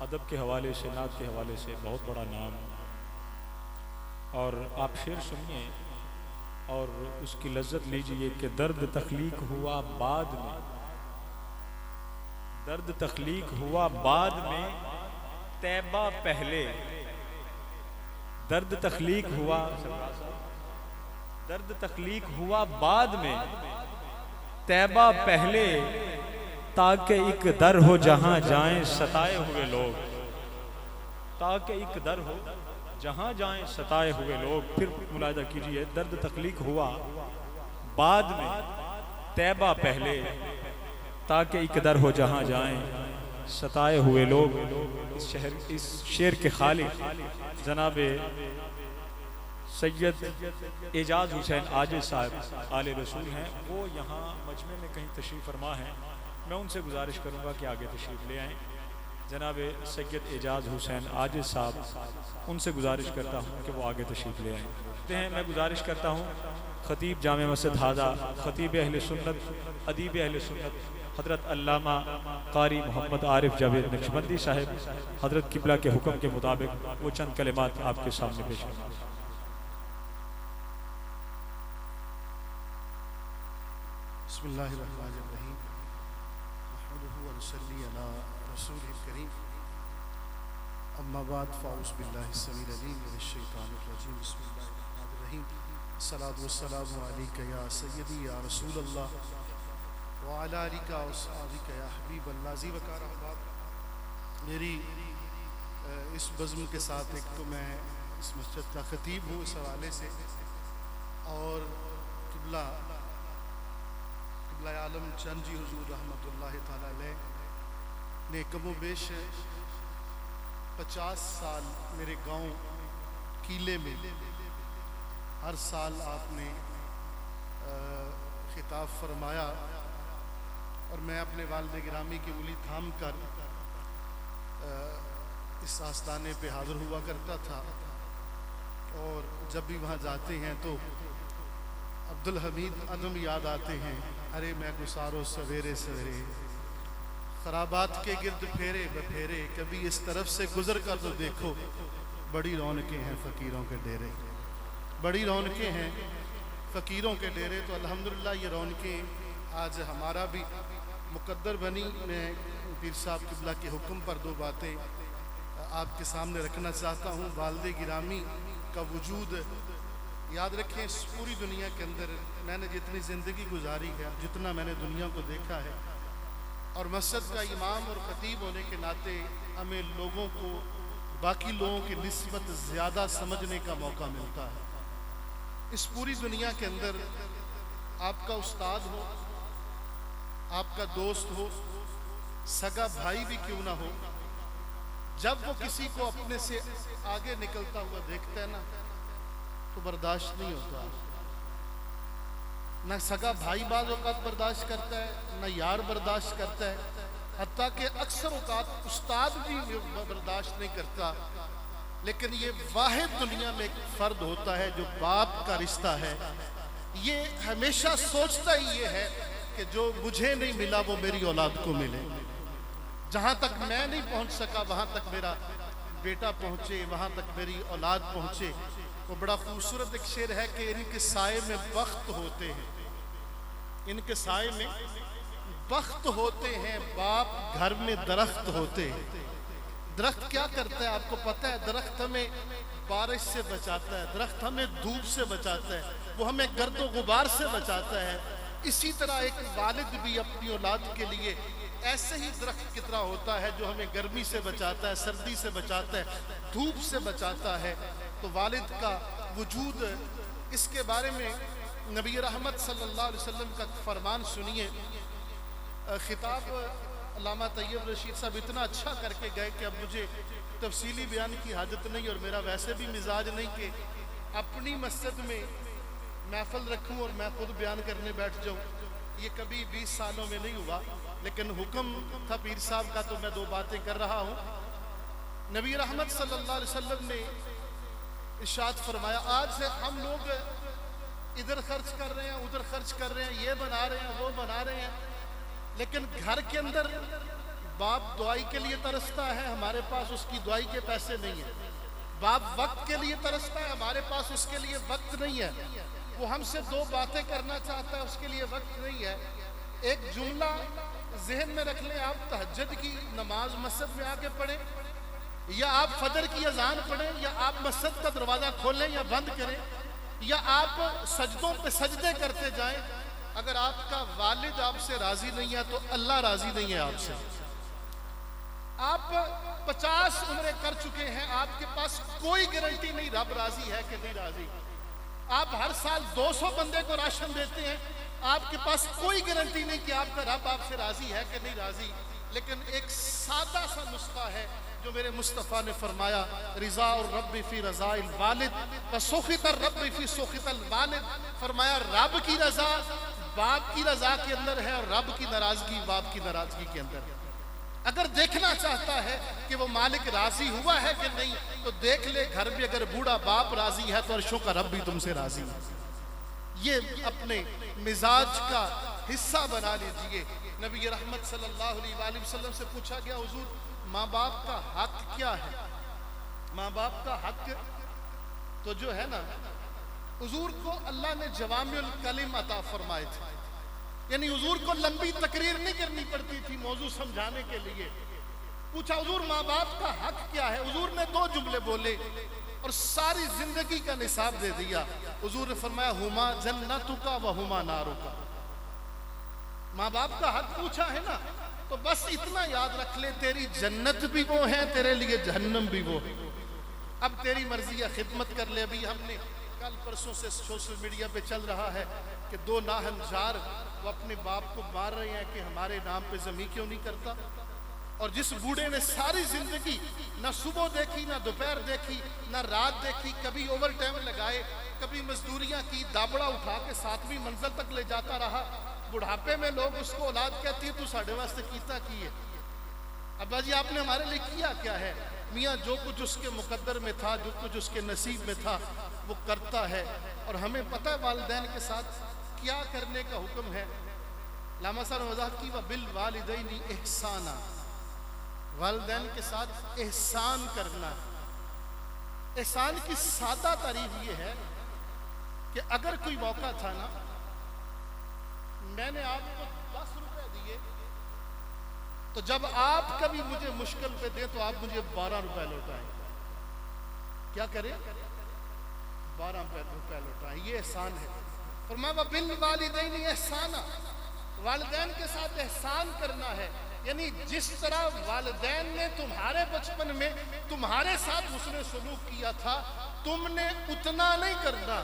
अदब के हवाले से, नात के हवाले से बहुत बड़ा नाम। और आप शेर सुनिए और उसकी लज्जत लीजिए कि दर्द तख्लीक हुआ बाद में, दर्द तख्लीक हुआ बाद में, तैबा पहले। दर्द तख्लीक हुआ, दर्द तख्लीक हुआ बाद में, तैबा पहले। ताकि एक दर हो जहां जाएं सताए हुए लोग, ताकि एक दर हो जहां जाएं सताए हुए लोग। फिर मुलाहिजा कीजिए, दर्द तख्लीक हुआ बाद में, तैबा पहले। ताकि एक दर हो जहां जाएं सताए हुए लोग। इस शेर के खालिक जनाबे सैयद एजाज हुसैन आजिज साहब आले रसूल हैं। वो यहाँ मजमे में कहीं तशरीफ़ फरमा हैं। मैं उनसे गुजारिश करूँगा कि आगे तशरीफ़ ले आएँ। जनाब सैयद एजाज हुसैन आजिज साहब, उनसे गुजारिश करता हूँ कि वो आगे तशरीफ़ ले आएँ। मैं गुजारिश करता हूँ ख़तीब जामे मस्जिद हाजा, ख़तीब अहले सुन्नत, अदीब अहले सुन्नत हज़रत अल्लामा कारी मोहम्मद आरिफ जावेद नक्शबंदी साहब, हज़रत किबला के हुक्म के मुताबिक वो चंद कलिमात आपके सामने पेश करें। बिस्मिल्लाहिर्रहमानिर्रहीम, नहमदुहु व नसल्ली अला रसूलिल करीम, अम्मा बाद, फ़ाऊज़ु बिल्लाहि समीउल अलीम मिनश शैतानिर रजीम, बिस्मिल्लाहिर्रहमानिर्रहीम। अस्सलातु वस्सलामु अलैका या सय्यदी या रसूलल्लाह व अला आलिका व अस्हाबिका या हबीबल्लाह। ज़ी वक़ार अहबाब, मेरी इस बज़्म के साथ एक तो मैं इस मस्जिद का ख़तीब हूँ इस हवाले से, और किबला आलम चंद जी हुजूर रहमतुल्लाहि ताला अलैह ने कमो बेश 50 साल मेरे गांव कीले में हर साल आपने खिताब फरमाया, और मैं अपने वालिद गिरामी की उंगली थाम कर इस आस्ताने पे हाज़िर हुआ करता था। और जब भी वहाँ जाते हैं तो अब्दुल हमीद अदम याद आते हैं। अरे मैं गुसारो सवेरे सवेरे, खराबात के गिर्द फेरे बफेरे, कभी इस तरफ से गुजर कर तो देखो, बड़ी रौनकें हैं फ़कीरों के डेरे, बड़ी रौनकें हैं फ़कीरों के डेरे। तो अल्हम्दुलिल्लाह ये रौनकें आज हमारा भी मुकद्दर बनी। मैं पीर साहब किबला के हुक्म पर दो बातें आपके सामने रखना चाहता हूँ। वालिद गिरामी का वजूद याद रखें, इस पूरी दुनिया के अंदर मैंने जितनी ज़िंदगी गुजारी है, जितना मैंने दुनिया को देखा है, और मस्जिद का इमाम और ख़तीब होने के नाते हमें लोगों को बाकी लोगों की निस्बत ज़्यादा समझने का मौका मिलता है। इस पूरी दुनिया के अंदर आपका उस्ताद हो, आपका दोस्त हो, सगा भाई भी क्यों ना हो, जब वो किसी को अपने से आगे निकलता हुआ देखता है ना, तो बर्दाश्त नहीं होता। ना सगा भाई बाज़ औक़ात बर्दाश्त करता है, ना यार बर्दाश्त करता है, हत्ता कि अक्सर औक़ात उस्ताद भी बर्दाश्त नहीं करता। लेकिन ये वाहिद दुनिया में एक फ़र्द होता है जो बाप का रिश्ता है। ये हमेशा सोचता ही ये है कि जो मुझे नहीं मिला वो मेरी औलाद को मिले। जहाँ तक मैं नहीं पहुँच सका वहाँ तक मेरा बेटा पहुँचे, वहाँ तक मेरी औलाद पहुँचे। वो बड़ा खूबसूरत एक शेर है कि इनके साए में बख्त होते हैं, इनके साए में बख्त होते हैं, बाप घर में दरख्त होते हैं। दरख्त क्या करता है आपको पता है? दरख्त हमें बारिश से बचाता है, दरख्त हमें धूप से बचाता है, वो हमें गर्द गुबार से बचाता है। इसी तरह एक वालिद भी अपनी औलाद के लिए ऐसे ही दरख्त की तरह होता है जो हमें गर्मी से बचाता है, सर्दी से बचाता है, धूप से बचाता है। तो वालिद का वजूद, इसके बारे में नबी रहमत सल्लल्लाहु अलैहि वसल्लम का फरमान सुनिए। खिताब अल्लामा तैयब रशीद साहब इतना अच्छा करके गए कि अब मुझे तफसीली बयान की हाजत नहीं, और मेरा वैसे भी मिजाज नहीं कि अपनी मस्जिद में महफिल रखूं और मैं खुद बयान करने बैठ जाऊं। ये कभी 20 सालों में नहीं हुआ, लेकिन हुक्म था पीर साहब का तो मैं दो बातें कर रहा हूँ। नबी रहमत सल्लल्लाहु अलैहि वसल्लम ने इरशाद फरमाया, आज से हम लोग इधर खर्च कर रहे हैं, उधर खर्च कर रहे हैं, ये बना रहे हैं, वो बना रहे हैं, लेकिन घर के अंदर बाप दुआई के लिए तरसता है, हमारे पास उसकी दुआई के पैसे नहीं है। बाप वक्त के लिए तरसता है, हमारे पास उसके लिए वक्त नहीं है। वो हमसे दो बातें करना चाहता है, उसके लिए वक्त नहीं है। एक जुमला जहन में रख लें, आप तहज्जुद की नमाज मस्जिद में आके पढ़ें, या आप फजर की अजान पढ़ें, या आप मस्जिद का दरवाज़ा खोलें या बंद करें, या आप सजदों पे सजदे करते जाएं। अगर आपका वालिद आपसे राजी नहीं है तो अल्लाह राजी नहीं है आपसे। आप 50 उम्रें कर चुके हैं, आपके पास कोई गारंटी नहीं रब राजी है कि नहीं राजी। आप हर साल 200 बंदे को राशन देते हैं, आपके पास कोई गारंटी नहीं कि आपका रब आपसे राजी है कि नहीं राजी। लेकिन एक सादा सा नुस्खा है जो मेरे मुस्तफ़ा ने फरमाया, रिज़ा और रब्बी फी रज़ाइल वालिद व सुखितर रब्बी फी सुखितल वालिद। फरमाया रब की रज़ा बाप की रज़ा के अंदर है और रब की नाराजगी बाप की नाराजगी के अंदर है। अगर देखना चाहता है कि वो मालिक राजी हुआ है कि नहीं, तो देख ले घर में अगर बूढ़ा बाप राजी है तो अर्शों का रब भी तुमसे राजी है। ये अपने मिजाज का हिस्सा बना लीजिए। नबी रहमत सल्लल्लाहु अलैहि वसल्लम से पूछा गया, हुजूर माँ बाप का हक क्या है? माँ बाप का हक तो जो है ना, हुजूर को अल्लाह ने जवामिउल कलिम अता फरमाए थे, यानी हुजूर को लंबी तकरीर नहीं करनी पड़ती थी मौजू समझाने के लिए। पूछा हुजूर माँ बाप का हक क्या है? हुजूर ने 2 जुमले बोले और सारी जिंदगी का निसाब दे दिया। हुजूर ने फरमाया, हुमा जन्नतुका व हुमा नारुका। माँ बाप का हक पूछा है ना, तो बस इतना याद रख ले, तेरी जन्नत भी वो है, तेरे लिए जहन्नम भी वो है। अब तेरी मर्जी है, खिदमत कर ले। अभी हमने कल परसों से सोशल मीडिया पे चल रहा है कि 2 नाहनजार वो अपने बाप को मार रहे हैं कि हमारे नाम पे जमीन क्यों नहीं करता। और जिस बूढ़े ने सारी जिंदगी ना सुबह देखी, ना दोपहर देखी, ना रात देखी, कभी ओवर टाइम लगाए, कभी मजदूरियां की, दाबड़ा उठा के 7वीं मंजिल तक ले जाता रहा। बुढ़ापे में लोग उसको औलाद कहती है, तू साढ़े वास्ते कीता की है। अब्बा जी आपने हमारे लिए किया क्या है? मियाँ जो कुछ उसके मुकद्दर में था, जो कुछ उसके नसीब में था वो करता है। और हमें पता है वालिदैन के साथ क्या करने का हुक्म है। लामा साहब ने वजाहत की, व बिल वालिदैनी एहसाना, वालिदैन के साथ एहसान करना। एहसान की सादा तारीफ ये है कि अगर कोई मौका था ना, मैंने आपको 10 रुपए दिए, तो जब आप कभी मुझे मुश्किल पे दे तो आप मुझे 12 रुपए लौटाएं। क्या करें? 12 रुपए लौटाएं। ये एहसान है। फरमाया बिल वालिदैनी एहसाना, वालिदैन के साथ एहसान करना है। यानी जिस तरह वालिदैन ने तुम्हारे बचपन में तुम्हारे साथ हुस्न सलूक किया था, तुमने उतना नहीं करना,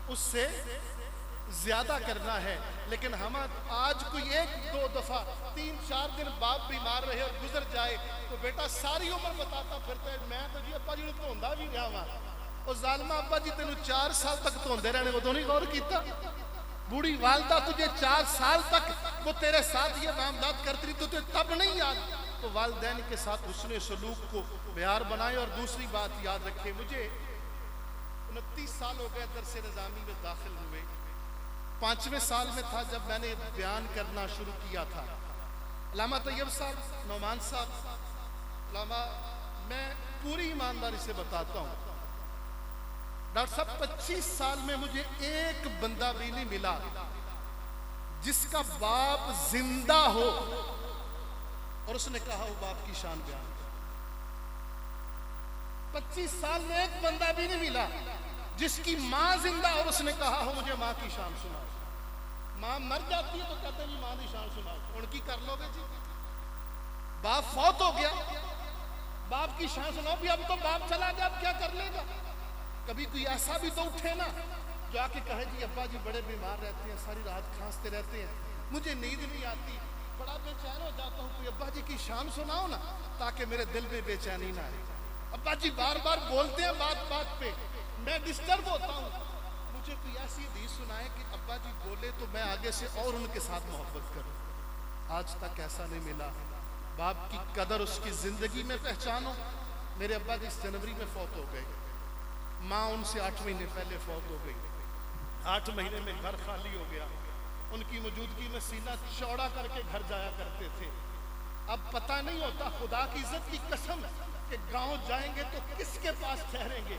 उससे ज्यादा करना है। लेकिन हम आज कोई 1-2 दफा 3-4 दिन बाप बीमार रहे और गुजर जाए तो बेटा सारी उम्र बताता फिरता है, मैं तो जी अब्बा जी धोंदा भी रहा वहां, और जालमा अब्बा जी तेन 4 साल तक धोंदे रहने, उदों नहीं गौर किया? बूढ़ी वालदा तुझे 4 साल तक वो तेरे साथ ये मामलात करती रही, तुझे तब नहीं याद? तो वालिदैन के साथ हुस्न सलूक को प्यार बनाए। और दूसरी बात याद रखे, मुझे 29 साल हो गए दरसे निज़ामी में दाखिल हुए। 5वें साल में था जब मैंने बयान करना शुरू किया था। अल्लामा तैयब साहब, नौमान साहब, अल्लामा, मैं पूरी ईमानदारी से बताता हूँ, डॉक्टर साहब 25 साल में मुझे एक बंदा भी नहीं मिला जिसका बाप जिंदा हो और उसने कहा हो बाप की शान बयान। 25 साल में एक बंदा भी नहीं मिला जिसकी माँ जिंदा और उसने कहा हो मुझे माँ की शान सुनाओ। माँ मर जाती है तो कहते हैं जी माँ की शान सुनाओ, उनकी कर लोगे जी। बाप फौत हो गया, बाप की शान सुनाओ भी, अब तो बाप चला गया, अब क्या कर लेगा? कभी कोई ऐसा भी तो उठे ना जो आके कहे जी अब्बा जी बड़े बीमार रहते हैं, सारी रात खांसते रहते हैं, मुझे नींद नहीं आती, बड़ा बेचैन हो जाता हूँ, कोई अब्बा जी की शान सुनाओ ना ताकि मेरे दिल में बेचैनी ना आए। अब्बा जी बार बार बोलते हैं बात बात पे, मैं डिस्टर्ब होता हूँ। मुझे कोई ऐसी हदीस सुनाए कि अब्बा जी बोले तो मैं आगे से और उनके साथ मोहब्बत करूँ। आज तक ऐसा नहीं मिला। बाप की कदर उसकी जिंदगी में पहचानो। मेरे अब्बा जी इस जनवरी में फौत हो गए, माँ उनसे 8 महीने पहले फौत हो गई। 8 महीने में घर खाली हो गया। उनकी मौजूदगी में सीना चौड़ा करके घर जाया करते थे। अब पता नहीं होता, खुदा की इज्जत की कसम, कि गांव जाएंगे तो किसके पास ठहरेंगे,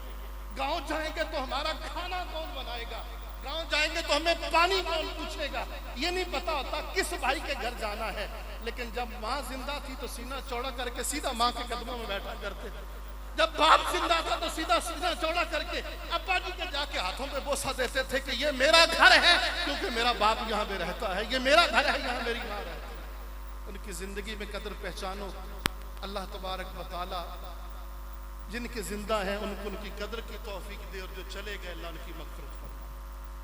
गांव जाएंगे तो हमारा खाना कौन बनाएगा, गांव जाएंगे तो हमें पानी कौन पूछेगा, ये नहीं पता होता किस भाई के घर जाना है। लेकिन जब माँ जिंदा थी तो सीना चौड़ा करके सीधा माँ के कदमों में बैठा करते, जब बाप जिंदा था तो सीधा सीना चौड़ा करके अब्बा जी के जाके हाथों पे बोसा देते थे कि ये मेरा घर है, क्योंकि मेरा बाप यहाँ पे रहता है, ये मेरा घर है, यहाँ मेरी माँ रहती है। उनकी जिंदगी में कदर पहचानो। अल्लाह तबारक व तआला जिनके जिंदा हैं उनको उनकी कदर की तौफीक दे, और जो चले गए अल्लाह उनकी मग़फ़िरत